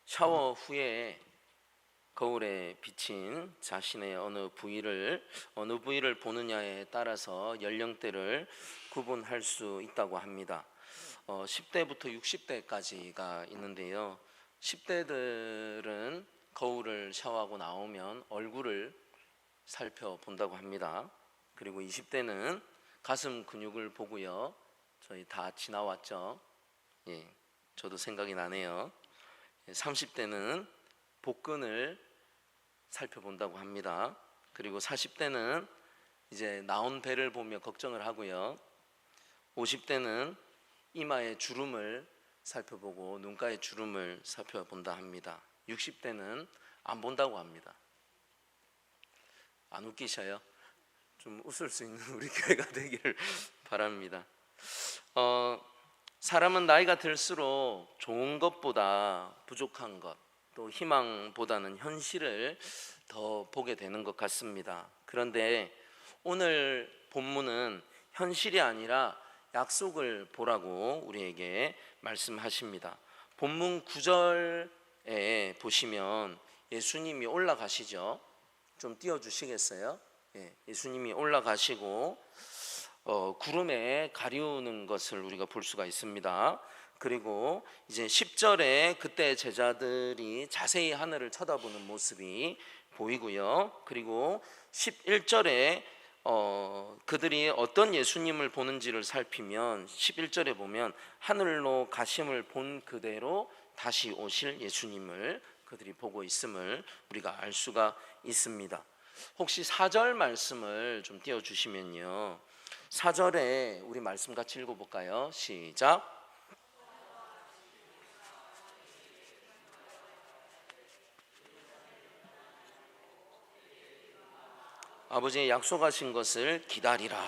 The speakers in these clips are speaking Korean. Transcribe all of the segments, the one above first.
샤워 후에 거울에 비친 자신의 어느 부위를 보느냐에 따라서 연령대를 구분할 수 있다고 합니다. 10대부터 60대까지가 있는데요. 10대들은 거울을 샤워하고 나오면 얼굴을 살펴본다고 합니다. 그리고 20대는 가슴 근육을 보고요. 저희 다 지나왔죠. 저도 생각이 나네요. 30대는 복근을 살펴본다고 합니다. 그리고 40대는 이제 나온 배를 보며 걱정을 하고요. 50대는 이마의 주름을 살펴보고 눈가의 주름을 살펴본다 합니다. 60대는 안 본다고 합니다. 안 웃기셔요? 좀 웃을 수 있는 우리 교회가 되기를 바랍니다. 사람은 나이가 들수록 좋은 것보다 부족한 것, 또 희망보다는 현실을 더 보게 되는 것 같습니다. 그런데 오늘 본문은 현실이 아니라 약속을 보라고 우리에게 말씀하십니다. 본문 9절에 보시면 예수님이 올라가시죠. 좀 띄워주시겠어요? 예수님이 올라가시고 구름에 가리우는 것을 우리가 볼 수가 있습니다. 그리고 이제 10절에 그때 제자들이 자세히 하늘을 쳐다보는 모습이 보이고요. 그리고 11절에 그들이 어떤 예수님을 보는지를 살피면 11절에 보면 하늘로 가심을 본 그대로 다시 오실 예수님을 그들이 보고 있음을 우리가 알 수가 있습니다. 혹시 4절 말씀을 좀 띄워주시면요. 4절에 우리 말씀 같이 읽어볼까요? 시작. 아버지의 약속하신 것을 기다리라.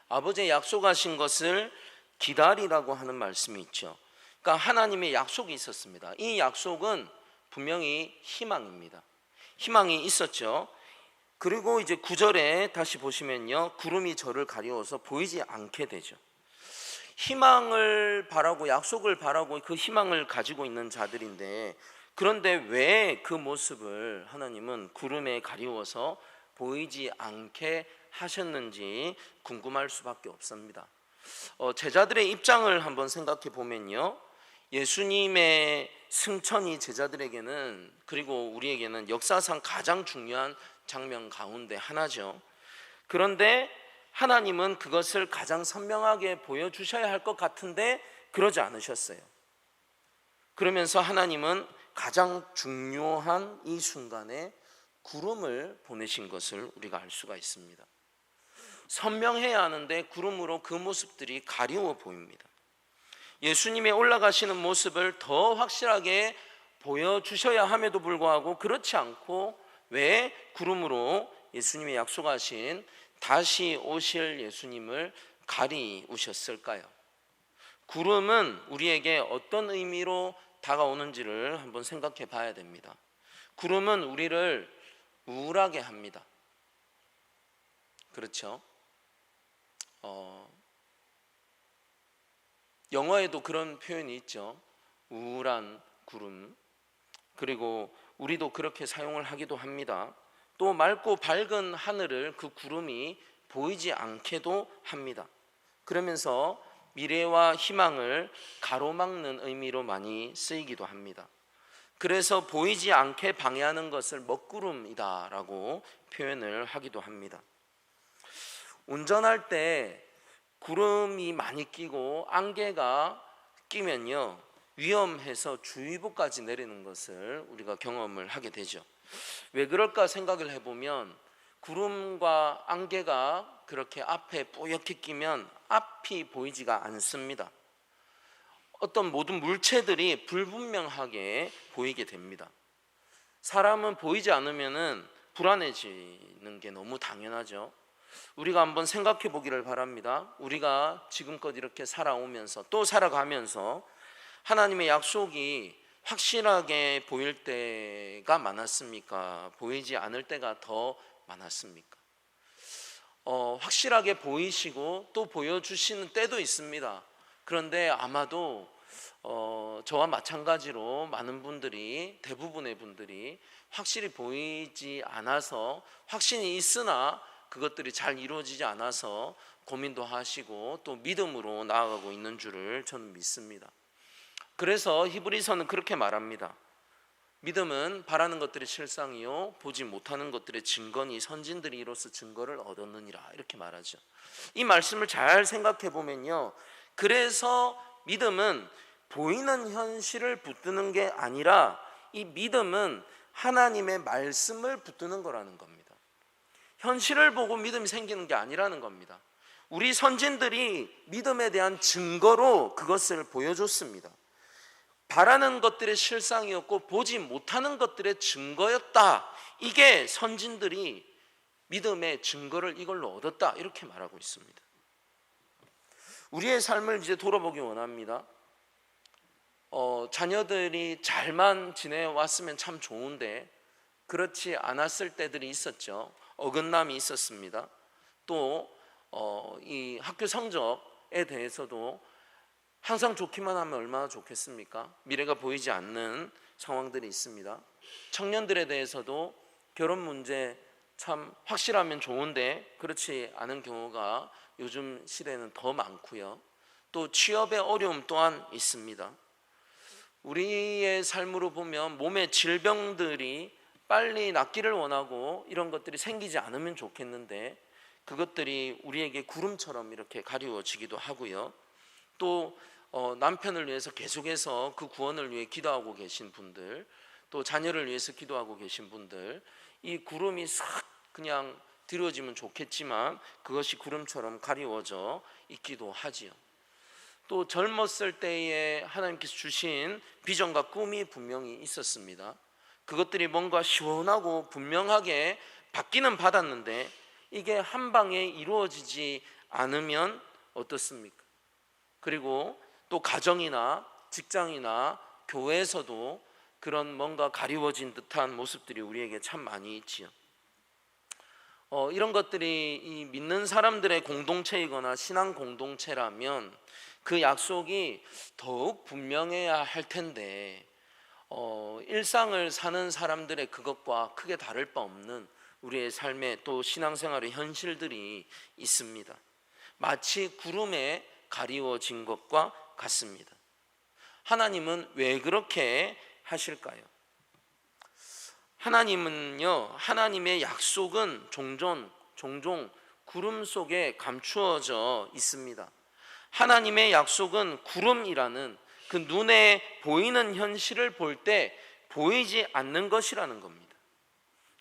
아버지의 약속하신 것을 기다리라고 하는 말씀이 있죠. 그러니까 하나님의 약속이 있었습니다. 이 약속은 분명히 희망입니다. 희망이 있었죠. 그리고 이제 9절에 다시 보시면요, 구름이 저를 가리워서 보이지 않게 되죠. 희망을 바라고 약속을 바라고 그 희망을 가지고 있는 자들인데, 그런데 왜 그 모습을 하나님은 구름에 가리워서 보이지 않게 하셨는지 궁금할 수밖에 없습니다. 제자들의 입장을 한번 생각해 보면요, 예수님의 승천이 제자들에게는, 그리고 우리에게는 역사상 가장 중요한 장면 가운데 하나죠. 그런데 하나님은 그것을 가장 선명하게 보여주셔야 할 것 같은데 그러지 않으셨어요. 그러면서 하나님은 가장 중요한 이 순간에 구름을 보내신 것을 우리가 알 수가 있습니다. 선명해야 하는데 구름으로 그 모습들이 가리워 보입니다. 예수님의 올라가시는 모습을 더 확실하게 보여주셔야 함에도 불구하고 그렇지 않고 왜 구름으로 예수님이 약속하신 다시 오실 예수님을 가리우셨을까요? 구름은 우리에게 어떤 의미로 다가오는지를 한번 생각해 봐야 됩니다. 구름은 우리를 우울하게 합니다. 그렇죠? 영어에도 그런 표현이 있죠. 우울한 구름. 그리고 우리도 그렇게 사용을 하기도 합니다. 또 맑고 밝은 하늘을 그 구름이 보이지 않게도 합니다. 그러면서 미래와 희망을 가로막는 의미로 많이 쓰이기도 합니다. 그래서 보이지 않게 방해하는 것을 먹구름이다라고 표현을 하기도 합니다. 운전할 때 구름이 많이 끼고 안개가 끼면요, 위험해서 주의보까지 내리는 것을 우리가 경험을 하게 되죠. 왜 그럴까 생각을 해보면 구름과 안개가 그렇게 앞에 뿌옇게 끼면 앞이 보이지가 않습니다. 어떤 모든 물체들이 불분명하게 보이게 됩니다. 사람은 보이지 않으면 불안해지는 게 너무 당연하죠. 우리가 한번 생각해 보기를 바랍니다. 우리가 지금껏 이렇게 살아오면서 또 살아가면서 하나님의 약속이 확실하게 보일 때가 많았습니까? 보이지 않을 때가 더 많았습니까? 확실하게 보이시고 또 보여주시는 때도 있습니다. 그런데 아마도 저와 마찬가지로 많은 분들이, 대부분의 분들이 확실히 보이지 않아서, 확신이 있으나 그것들이 잘 이루어지지 않아서 고민도 하시고 또 믿음으로 나아가고 있는 줄을 저는 믿습니다. 그래서 히브리서는 그렇게 말합니다. 믿음은 바라는 것들의 실상이요 보지 못하는 것들의 증거니 선진들이 이로써 증거를 얻었느니라, 이렇게 말하죠. 이 말씀을 잘 생각해 보면요, 그래서 믿음은 보이는 현실을 붙드는 게 아니라 이 믿음은 하나님의 말씀을 붙드는 거라는 겁니다. 현실을 보고 믿음이 생기는 게 아니라는 겁니다. 우리 선진들이 믿음에 대한 증거로 그것을 보여줬습니다. 바라는 것들의 실상이었고 보지 못하는 것들의 증거였다. 이게 선진들이 믿음의 증거를 이걸로 얻었다, 이렇게 말하고 있습니다. 우리의 삶을 이제 돌아보기 원합니다. 자녀들이 잘만 지내왔으면 참 좋은데 그렇지 않았을 때들이 있었죠. 어긋남이 있었습니다. 또 이 학교 성적에 대해서도 항상 좋기만 하면 얼마나 좋겠습니까? 미래가 보이지 않는 상황들이 있습니다. 청년들에 대해서도 결혼 문제 참 확실하면 좋은데 그렇지 않은 경우가 요즘 시대에는 더 많고요. 또 취업의 어려움 또한 있습니다. 우리의 삶으로 보면 몸의 질병들이 빨리 낫기를 원하고 이런 것들이 생기지 않으면 좋겠는데 그것들이 우리에게 구름처럼 이렇게 가리워지기도 하고요. 또 남편을 위해서 계속해서 그 구원을 위해 기도하고 계신 분들, 또 자녀를 위해서 기도하고 계신 분들, 이 구름이 싹 그냥 드려지면 좋겠지만 그것이 구름처럼 가리워져 있기도 하지요. 또 젊었을 때에 하나님께서 주신 비전과 꿈이 분명히 있었습니다. 그것들이 뭔가 시원하고 분명하게 받기는 받았는데 이게 한 방에 이루어지지 않으면 어떻습니까? 그리고 또 가정이나 직장이나 교회에서도 그런 뭔가 가리워진 듯한 모습들이 우리에게 참 많이 있지요. 이런 것들이 이 믿는 사람들의 공동체이거나 신앙 공동체라면 그 약속이 더욱 분명해야 할 텐데 일상을 사는 사람들의 그것과 크게 다를 바 없는 우리의 삶의 또 신앙생활의 현실들이 있습니다. 마치 구름에 가리워진 것과 같습니다. 하나님은 왜 그렇게 하실까요? 하나님은요, 하나님의 약속은 종종 구름 속에 감추어져 있습니다. 하나님의 약속은 구름이라는 그 눈에 보이는 현실을 볼 때 보이지 않는 것이라는 겁니다.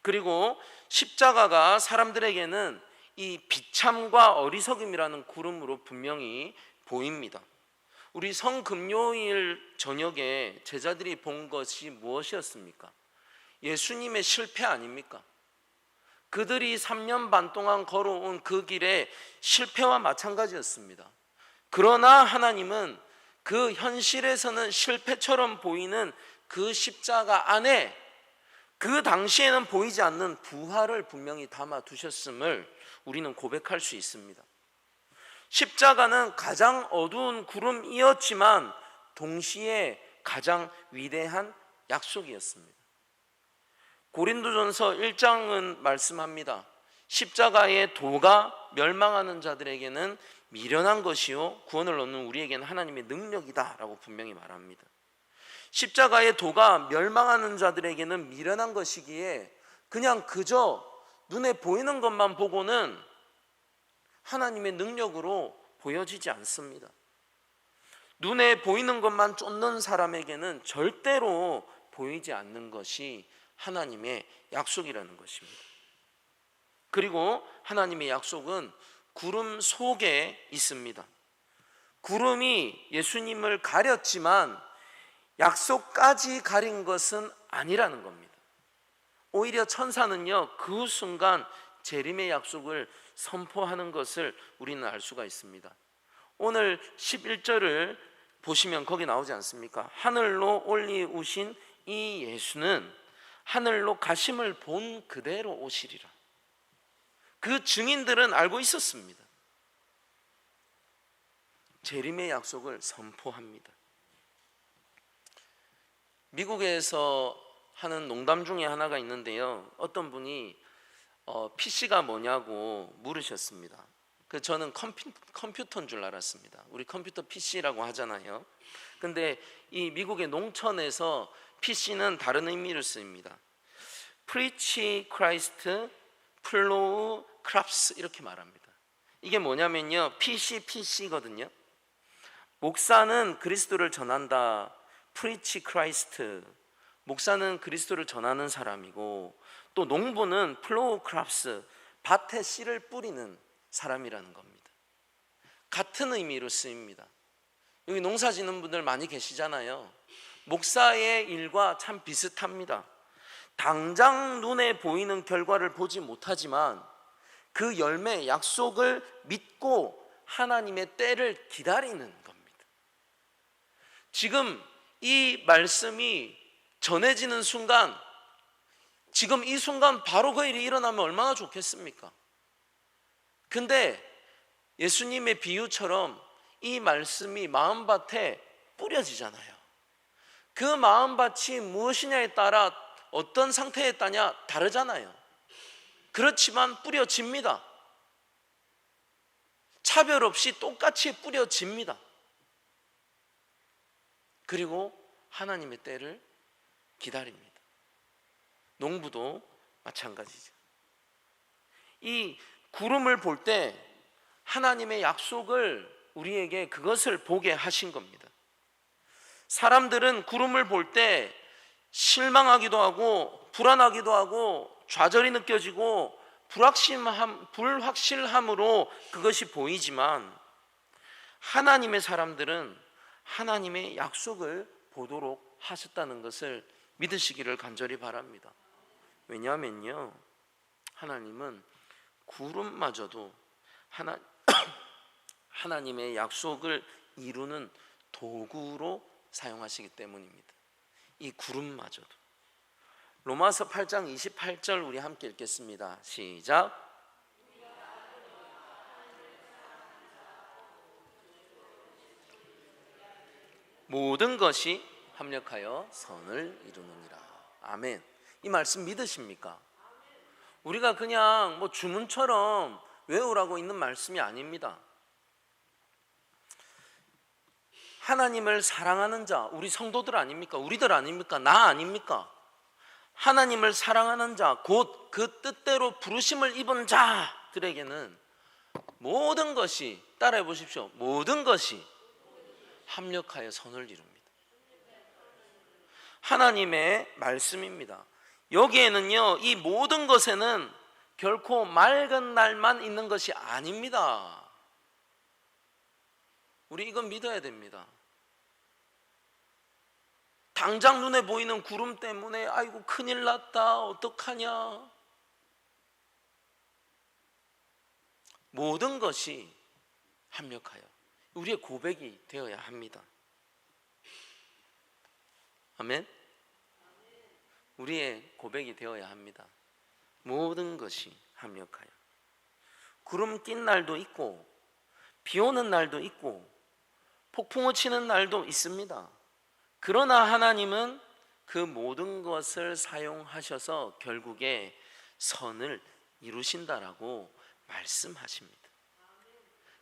그리고 십자가가 사람들에게는 이 비참과 어리석음이라는 구름으로 분명히 보입니다. 우리 성금요일 저녁에 제자들이 본 것이 무엇이었습니까? 예수님의 실패 아닙니까? 그들이 3년 반 동안 걸어온 그 길의 실패와 마찬가지였습니다. 그러나 하나님은 그 현실에서는 실패처럼 보이는 그 십자가 안에 그 당시에는 보이지 않는 부활을 분명히 담아 두셨음을 우리는 고백할 수 있습니다. 십자가는 가장 어두운 구름이었지만 동시에 가장 위대한 약속이었습니다. 고린도전서 1장은 말씀합니다. 십자가의 도가 멸망하는 자들에게는 미련한 것이요 구원을 얻는 우리에게는 하나님의 능력이다 라고 분명히 말합니다. 십자가의 도가 멸망하는 자들에게는 미련한 것이기에 그냥 그저 눈에 보이는 것만 보고는 하나님의 능력으로 보여지지 않습니다. 눈에 보이는 것만 쫓는 사람에게는 절대로 보이지 않는 것이 하나님의 약속이라는 것입니다. 그리고 하나님의 약속은 구름 속에 있습니다. 구름이 예수님을 가렸지만 약속까지 가린 것은 아니라는 겁니다. 오히려 천사는요, 그 순간 재림의 약속을 선포하는 것을 우리는 알 수가 있습니다. 오늘 11절을 보시면 거기 나오지 않습니까? 하늘로 올리우신 이 예수는 하늘로 가심을 본 그대로 오시리라. 그 증인들은 알고 있었습니다. 재림의 약속을 선포합니다. 미국에서 하는 농담 중에 하나가 있는데요. 어떤 분이 PC가 뭐냐고 물으셨습니다. 저는 컴퓨터인 줄 알았습니다. 우리 컴퓨터 PC라고 하잖아요. 근데 이 미국의 농촌에서 PC는 다른 의미를 씁니다. Preach Christ, Plow Crops 이렇게 말합니다. 이게 뭐냐면요, PC거든요. 목사는 그리스도를 전한다. Preach Christ. 목사는 그리스도를 전하는 사람이고, 또 농부는 Plow Crops, 밭에 씨를 뿌리는 사람이라는 겁니다. 같은 의미로 쓰입니다. 여기 농사 짓는 분들 많이 계시잖아요. 목사의 일과 참 비슷합니다. 당장 눈에 보이는 결과를 보지 못하지만 그 열매, 약속을 믿고 하나님의 때를 기다리는 겁니다. 지금 이 말씀이 전해지는 순간, 지금 이 순간 바로 그 일이 일어나면 얼마나 좋겠습니까? 근데 예수님의 비유처럼 이 말씀이 마음밭에 뿌려지잖아요. 그 마음밭이 무엇이냐에 따라 어떤 상태에 따냐 다르잖아요. 그렇지만 뿌려집니다. 차별 없이 똑같이 뿌려집니다. 그리고 하나님의 때를 기다립니다. 농부도 마찬가지죠. 이 구름을 볼 때 하나님의 약속을 우리에게 그것을 보게 하신 겁니다. 사람들은 구름을 볼 때 실망하기도 하고 불안하기도 하고 좌절이 느껴지고 불확실함으로 그것이 보이지만, 하나님의 사람들은 하나님의 약속을 보도록 하셨다는 것을 믿으시기를 간절히 바랍니다. 왜냐하면요, 하나님은 구름마저도 하나님의 약속을 이루는 도구로 사용하시기 때문입니다. 이 구름마저도. 로마서 8장 28절 우리 함께 읽겠습니다. 시작. 모든 것이 합력하여 선을 이루느니라. 아멘. 이 말씀 믿으십니까? 우리가 그냥 주문처럼 외우라고 있는 말씀이 아닙니다. 하나님을 사랑하는 자, 우리 성도들 아닙니까? 우리들 아닙니까? 나 아닙니까? 하나님을 사랑하는 자, 곧 그 뜻대로 부르심을 입은 자들에게는 모든 것이, 따라해 보십시오, 모든 것이 합력하여 선을 이룹니다. 하나님의 말씀입니다. 여기에는요, 이 모든 것에는 결코 맑은 날만 있는 것이 아닙니다. 우리 이건 믿어야 됩니다. 당장 눈에 보이는 구름 때문에 아이고 큰일 났다, 어떡하냐. 모든 것이 합력하여 우리의 고백이 되어야 합니다. 아멘. 우리의 고백이 되어야 합니다. 모든 것이 합력하여. 구름 낀 날도 있고 비 오는 날도 있고 폭풍우 치는 날도 있습니다. 그러나 하나님은 그 모든 것을 사용하셔서 결국에 선을 이루신다라고 말씀하십니다.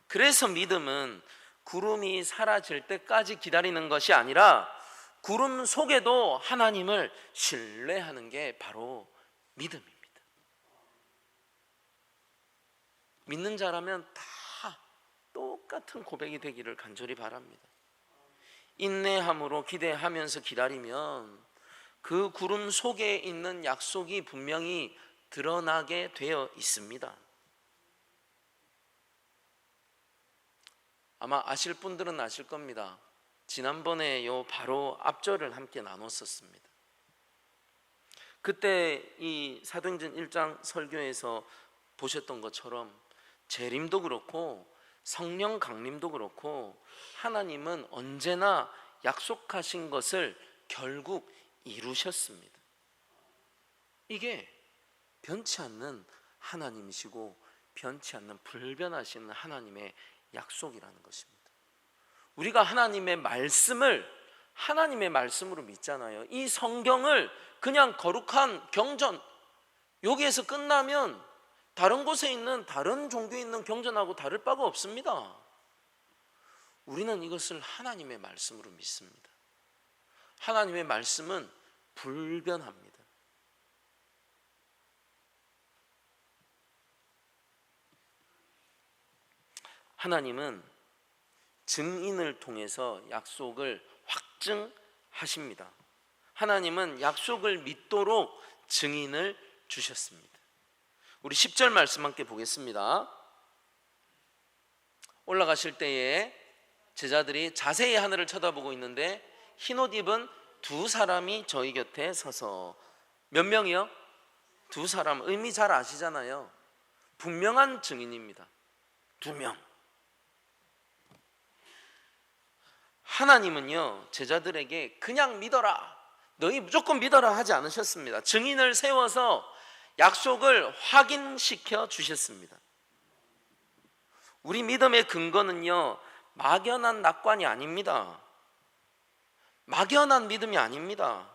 그래서 믿음은 구름이 사라질 때까지 기다리는 것이 아니라 구름 속에도 하나님을 신뢰하는 게 바로 믿음입니다. 믿는 자라면 다 똑같은 고백이 되기를 간절히 바랍니다. 인내함으로 기대하면서 기다리면 그 구름 속에 있는 약속이 분명히 드러나게 되어 있습니다. 아마 아실 분들은 아실 겁니다. 지난번에 바로 앞절을 함께 나눴었습니다. 그때 이 사도행전 1장 설교에서 보셨던 것처럼 재림도 그렇고 성령 강림도 그렇고 하나님은 언제나 약속하신 것을 결국 이루셨습니다. 이게 변치 않는 하나님이시고 변치 않는 불변하시는 하나님의 약속이라는 것입니다. 우리가 하나님의 말씀을 하나님의 말씀으로 믿잖아요. 이 성경을 그냥 거룩한 경전, 여기에서 끝나면 다른 곳에 있는 다른 종교에 있는 경전하고 다를 바가 없습니다. 우리는 이것을 하나님의 말씀으로 믿습니다. 하나님의 말씀은 불변합니다. 하나님은 증인을 통해서 약속을 확증하십니다. 하나님은 약속을 믿도록 증인을 주셨습니다. 우리 10절 말씀 함께 보겠습니다. 올라가실 때에 제자들이 자세히 하늘을 쳐다보고 있는데 흰옷 입은 두 사람이 저희 곁에 서서, 몇 명이요? 두 사람. 의미 잘 아시잖아요. 분명한 증인입니다. 두 명. 하나님은요, 제자들에게 그냥 믿어라, 너희 무조건 믿어라 하지 않으셨습니다. 증인을 세워서 약속을 확인시켜 주셨습니다. 우리 믿음의 근거는요, 막연한 낙관이 아닙니다. 막연한 믿음이 아닙니다.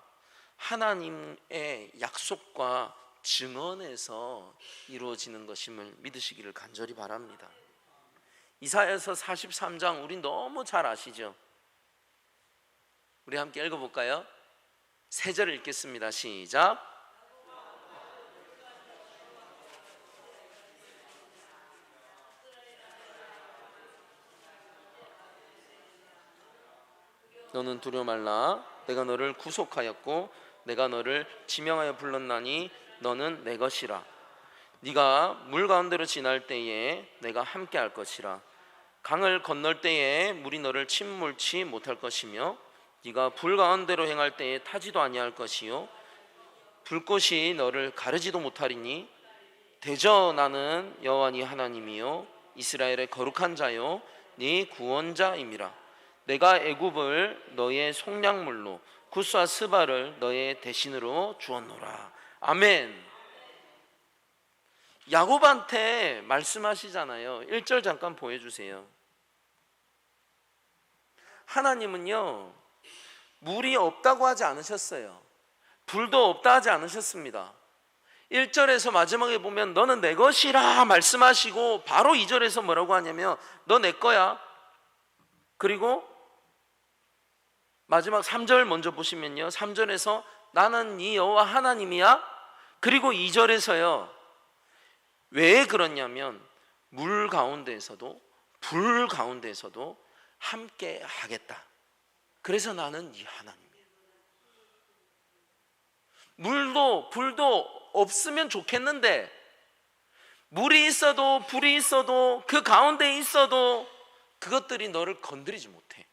하나님의 약속과 증언에서 이루어지는 것임을 믿으시기를 간절히 바랍니다. 이사야서 43장 우리 너무 잘 아시죠? 우리 함께 읽어볼까요? 세 절을 읽겠습니다. 시작. 너는 두려워 말라. 내가 너를 구속하였고 내가 너를 지명하여 불렀나니 너는 내 것이라. 네가 물 가운데로 지날 때에 내가 함께 할 것이라. 강을 건널 때에 물이 너를 침몰치 못할 것이며 네가 불 가운데로 행할 때에 타지도 아니할 것이요 불꽃이 너를 가르지도 못하리니 대저 나는 여호와 네 하나님이요 이스라엘의 거룩한 자요 네 구원자임이라. 내가 애굽을 너의 속량물로 굿과 스바를 너의 대신으로 주었노라. 아멘. 야곱한테 말씀하시잖아요. 1절 잠깐 보여주세요. 하나님은요, 물이 없다고 하지 않으셨어요. 불도 없다 하지 않으셨습니다. 1절에서 마지막에 보면 너는 내 것이라 말씀하시고 바로 2절에서 뭐라고 하냐면 너 내 거야. 그리고 마지막 3절 먼저 보시면요, 3절에서 나는 네 여호와 하나님이야. 그리고 2절에서요, 왜 그러냐면 물 가운데에서도 불 가운데에서도 함께 하겠다. 그래서 나는 네 하나님이야. 물도 불도 없으면 좋겠는데 물이 있어도 불이 있어도 그 가운데 있어도 그것들이 너를 건드리지 못해.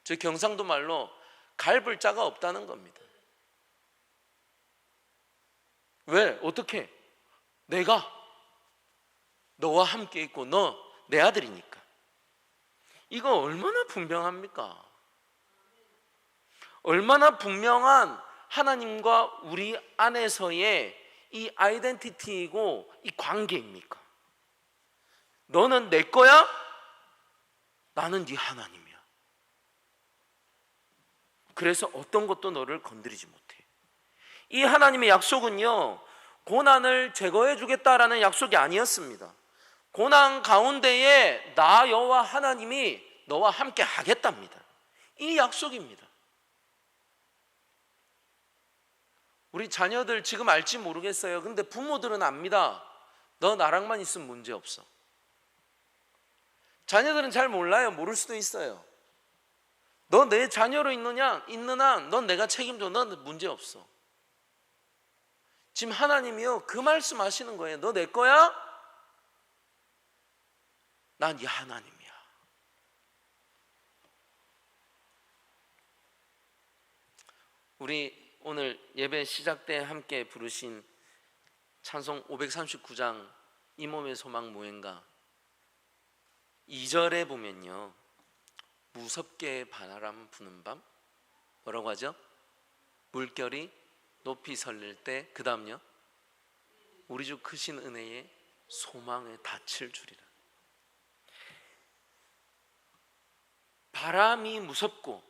저 경상도 말로 갈불 자가 없다는 겁니다. 왜? 어떻게? 내가 너와 함께 있고 너 내 아들이니까. 이거 얼마나 분명합니까? 얼마나 분명한 하나님과 우리 안에서의 이 아이덴티티이고 이 관계입니까? 너는 내 거야? 나는 네 하나님이야. 그래서 어떤 것도 너를 건드리지 못해. 이 하나님의 약속은요, 고난을 제거해 주겠다라는 약속이 아니었습니다. 고난 가운데에 나 여호와 하나님이 너와 함께 하겠답니다. 이 약속입니다. 우리 자녀들 지금 알지 모르겠어요. 근데 부모들은 압니다. 너 나랑만 있으면 문제 없어. 자녀들은 잘 몰라요. 모를 수도 있어요. 너 내 자녀로 있는 한 넌 내가 책임져. 넌 문제 없어. 지금 하나님이요, 그 말씀 하시는 거예요. 너 내 거야? 난 네 하나님이야. 우리 오늘 예배 시작 때 함께 부르신 찬송 539장 이 몸의 소망 무엔가 2절에 보면요, 무섭게 바람 부는 밤, 뭐라고 하죠? 물결이 높이 설릴 때, 그 다음요, 우리 주 크신 은혜에 소망에 닿칠 주리라. 바람이 무섭고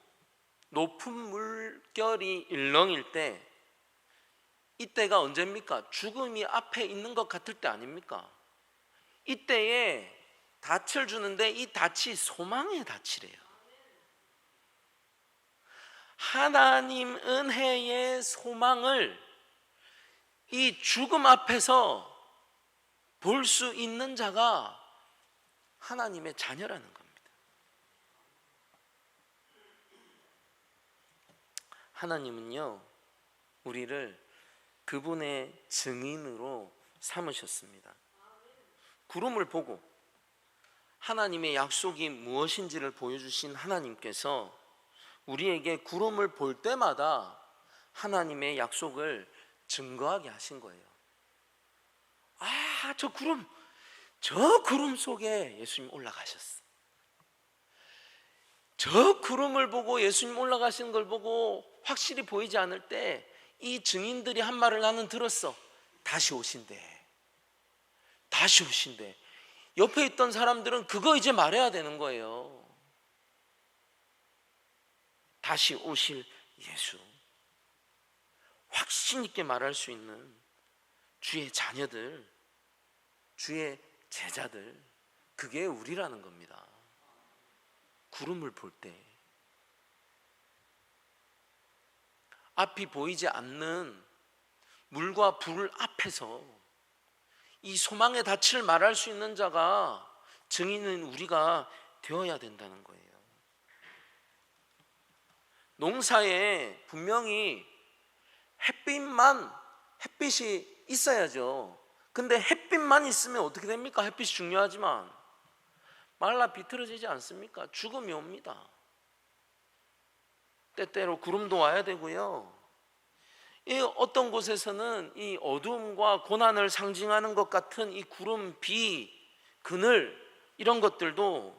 높은 물결이 일렁일 때, 이때가 언제입니까? 죽음이 앞에 있는 것 같을 때 아닙니까? 이때에 닻을 주는데 이 닻이 소망의 닻이래요. 하나님 은혜의 소망을 이 죽음 앞에서 볼 수 있는 자가 하나님의 자녀라는 겁니다. 하나님은요, 우리를 그분의 증인으로 삼으셨습니다. 구름을 보고 하나님의 약속이 무엇인지를 보여주신 하나님께서 우리에게 구름을 볼 때마다 하나님의 약속을 증거하게 하신 거예요. 아, 저 구름 속에 예수님 올라가셨어. 저 구름을 보고 예수님 올라가시는 걸 보고 확실히 보이지 않을 때 이 증인들이 한 말을 나는 들었어. 다시 오신대. 다시 오신대. 옆에 있던 사람들은 그거 이제 말해야 되는 거예요. 다시 오실 예수. 확신 있게 말할 수 있는 주의 자녀들, 주의 제자들, 그게 우리라는 겁니다. 구름을 볼 때 앞이 보이지 않는 물과 불 앞에서 이 소망의 닻을 말할 수 있는 자가, 증인은 우리가 되어야 된다는 거예요. 농사에 분명히 햇빛이 있어야죠. 근데 햇빛만 있으면 어떻게 됩니까? 햇빛이 중요하지만 말라 비틀어지지 않습니까? 죽음이 옵니다. 때때로 구름도 와야 되고요. 이 어떤 곳에서는 이 어두움과 고난을 상징하는 것 같은 이 구름, 비, 그늘, 이런 것들도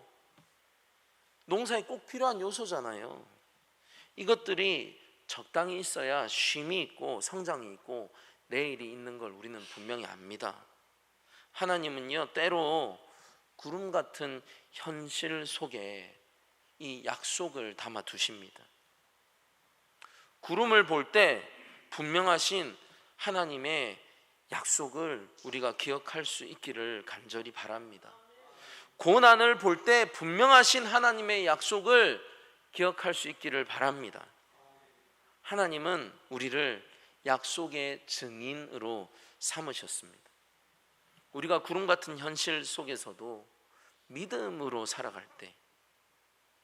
농사에 꼭 필요한 요소잖아요. 이것들이 적당히 있어야 쉼이 있고 성장이 있고 내일이 있는 걸 우리는 분명히 압니다. 하나님은요, 때로 구름 같은 현실 속에 이 약속을 담아 두십니다. 구름을 볼 때 분명하신 하나님의 약속을 우리가 기억할 수 있기를 간절히 바랍니다. 고난을 볼 때 분명하신 하나님의 약속을 기억할 수 있기를 바랍니다. 하나님은 우리를 약속의 증인으로 삼으셨습니다. 우리가 구름 같은 현실 속에서도 믿음으로 살아갈 때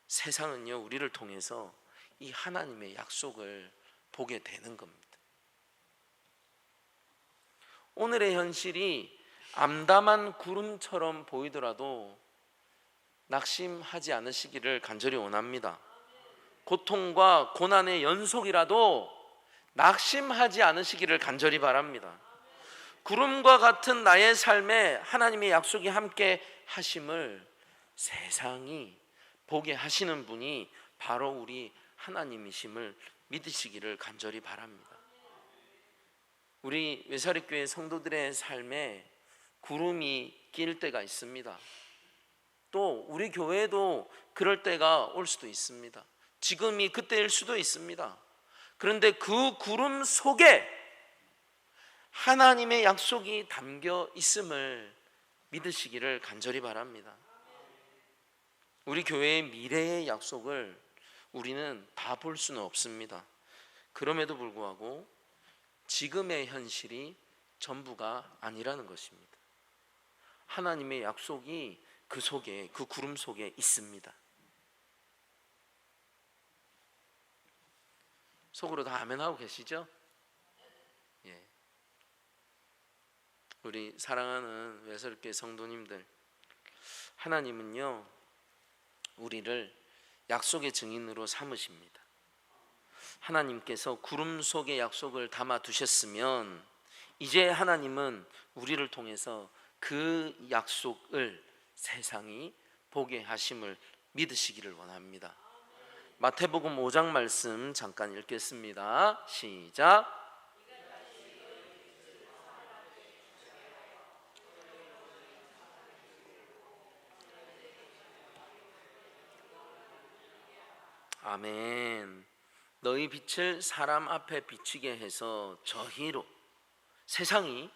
세상은요, 우리를 통해서 이 하나님의 약속을 보게 되는 겁니다. 오늘의 현실이 암담한 구름처럼 보이더라도 낙심하지 않으시기를 간절히 원합니다. 고통과 고난의 연속이라도 낙심하지 않으시기를 간절히 바랍니다. 구름과 같은 나의 삶에 하나님의 약속이 함께 하심을 세상이 보게 하시는 분이 바로 우리 하나님이심을 믿으시기를 간절히 바랍니다. 우리 외사립교회 성도들의 삶에 구름이 낄 때가 있습니다. 또 우리 교회도 그럴 때가 올 수도 있습니다. 지금이 그때일 수도 있습니다. 그런데 그 구름 속에 하나님의 약속이 담겨 있음을 믿으시기를 간절히 바랍니다. 우리 교회의 미래의 약속을 우리는 다 볼 수는 없습니다. 그럼에도 불구하고 지금의 현실이 전부가 아니라는 것입니다. 하나님의 약속이 그 속에, 그 구름 속에 있습니다. 속으로 다 아멘하고 계시죠? 예. 우리 사랑하는 외설교회 성도님들, 하나님은요, 우리를 약속의 증인으로 삼으십니다. 하나님께서 구름 속에 약속을 담아 두셨으면 이제 하나님은 우리를 통해서 그 약속을 세상이 보게 하심을 믿으시기를 원합니다. 마태복음 5장 말씀 잠깐 읽겠습니다. 시작. 아멘. 너희 빛을 사람 앞에 비치게 해서 저희로 세상이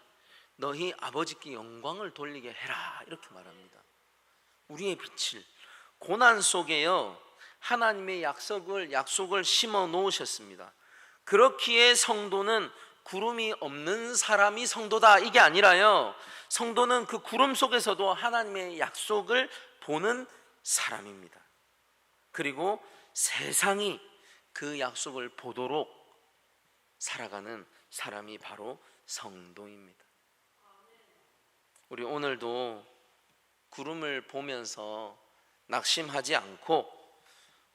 너희 아버지께 영광을 돌리게 해라, 이렇게 말합니다. 우리의 빛을, 고난 속에요 하나님의 약속을 심어 놓으셨습니다. 그렇기에 성도는 구름이 없는 사람이 성도다, 이게 아니라요, 성도는 그 구름 속에서도 하나님의 약속을 보는 사람입니다. 그리고 세상이 그 약속을 보도록 살아가는 사람이 바로 성도입니다. 우리 오늘도 구름을 보면서 낙심하지 않고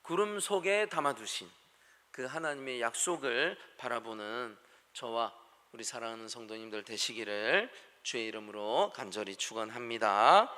구름 속에 담아두신 그 하나님의 약속을 바라보는 저와 우리 사랑하는 성도님들 되시기를 주의 이름으로 간절히 축원합니다.